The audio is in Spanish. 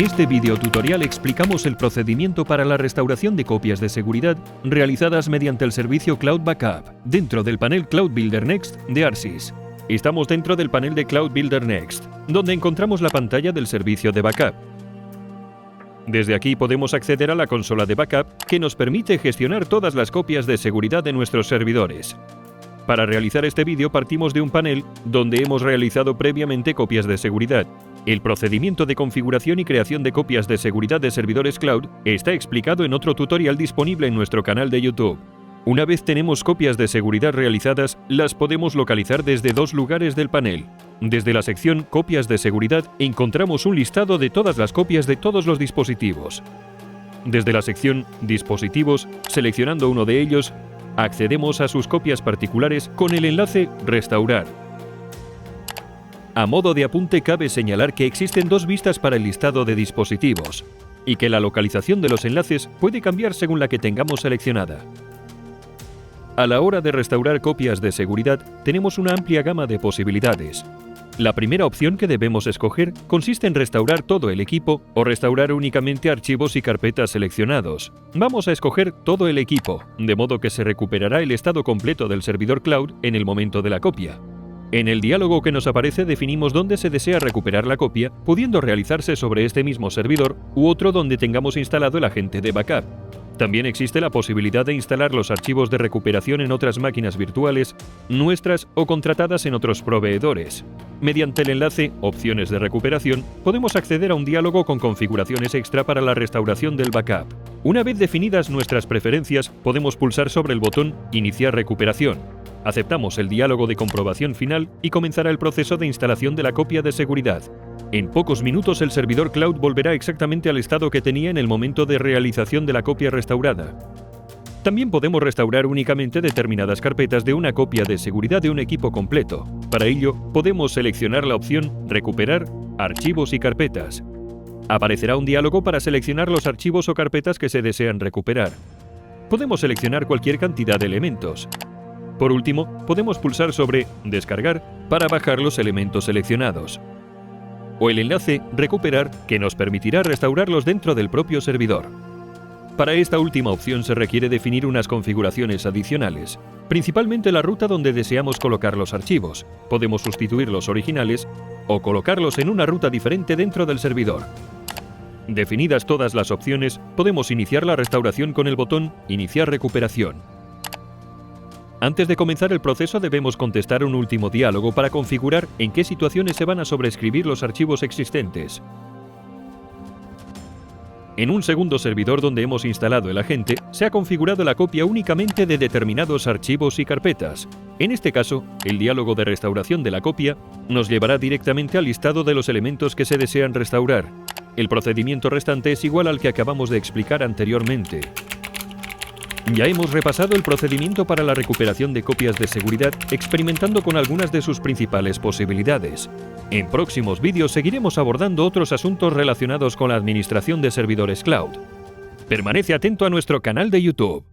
En este video tutorial explicamos el procedimiento para la restauración de copias de seguridad realizadas mediante el servicio Cloud Backup, dentro del panel Cloud Builder Next de ARSYS. Estamos dentro del panel de Cloud Builder Next, donde encontramos la pantalla del servicio de backup. Desde aquí podemos acceder a la consola de backup, que nos permite gestionar todas las copias de seguridad de nuestros servidores. Para realizar este vídeo partimos de un panel donde hemos realizado previamente copias de seguridad. El procedimiento de configuración y creación de copias de seguridad de servidores cloud está explicado en otro tutorial disponible en nuestro canal de YouTube. Una vez tenemos copias de seguridad realizadas, las podemos localizar desde dos lugares del panel. Desde la sección Copias de seguridad encontramos un listado de todas las copias de todos los dispositivos. Desde la sección Dispositivos, seleccionando uno de ellos, accedemos a sus copias particulares con el enlace Restaurar. A modo de apunte cabe señalar que existen dos vistas para el listado de dispositivos y que la localización de los enlaces puede cambiar según la que tengamos seleccionada. A la hora de restaurar copias de seguridad tenemos una amplia gama de posibilidades. La primera opción que debemos escoger consiste en restaurar todo el equipo o restaurar únicamente archivos y carpetas seleccionados. Vamos a escoger todo el equipo, de modo que se recuperará el estado completo del servidor cloud en el momento de la copia. En el diálogo que nos aparece definimos dónde se desea recuperar la copia, pudiendo realizarse sobre este mismo servidor u otro donde tengamos instalado el agente de backup. También existe la posibilidad de instalar los archivos de recuperación en otras máquinas virtuales, nuestras o contratadas en otros proveedores. Mediante el enlace Opciones de recuperación, podemos acceder a un diálogo con configuraciones extra para la restauración del backup. Una vez definidas nuestras preferencias, podemos pulsar sobre el botón Iniciar recuperación. Aceptamos el diálogo de comprobación final y comenzará el proceso de instalación de la copia de seguridad. En pocos minutos el servidor cloud volverá exactamente al estado que tenía en el momento de realización de la copia restaurada. También podemos restaurar únicamente determinadas carpetas de una copia de seguridad de un equipo completo. Para ello, podemos seleccionar la opción Recuperar, Archivos y Carpetas. Aparecerá un diálogo para seleccionar los archivos o carpetas que se desean recuperar. Podemos seleccionar cualquier cantidad de elementos. Por último, podemos pulsar sobre Descargar para bajar los elementos seleccionados. O el enlace Recuperar, que nos permitirá restaurarlos dentro del propio servidor. Para esta última opción se requiere definir unas configuraciones adicionales, principalmente la ruta donde deseamos colocar los archivos. Podemos sustituir los originales o colocarlos en una ruta diferente dentro del servidor. Definidas todas las opciones, podemos iniciar la restauración con el botón Iniciar recuperación. Antes de comenzar el proceso debemos contestar un último diálogo para configurar en qué situaciones se van a sobreescribir los archivos existentes. En un segundo servidor donde hemos instalado el agente, se ha configurado la copia únicamente de determinados archivos y carpetas. En este caso, el diálogo de restauración de la copia nos llevará directamente al listado de los elementos que se desean restaurar. El procedimiento restante es igual al que acabamos de explicar anteriormente. Ya hemos repasado el procedimiento para la recuperación de copias de seguridad, experimentando con algunas de sus principales posibilidades. En próximos vídeos seguiremos abordando otros asuntos relacionados con la administración de servidores cloud. Permanece atento a nuestro canal de YouTube.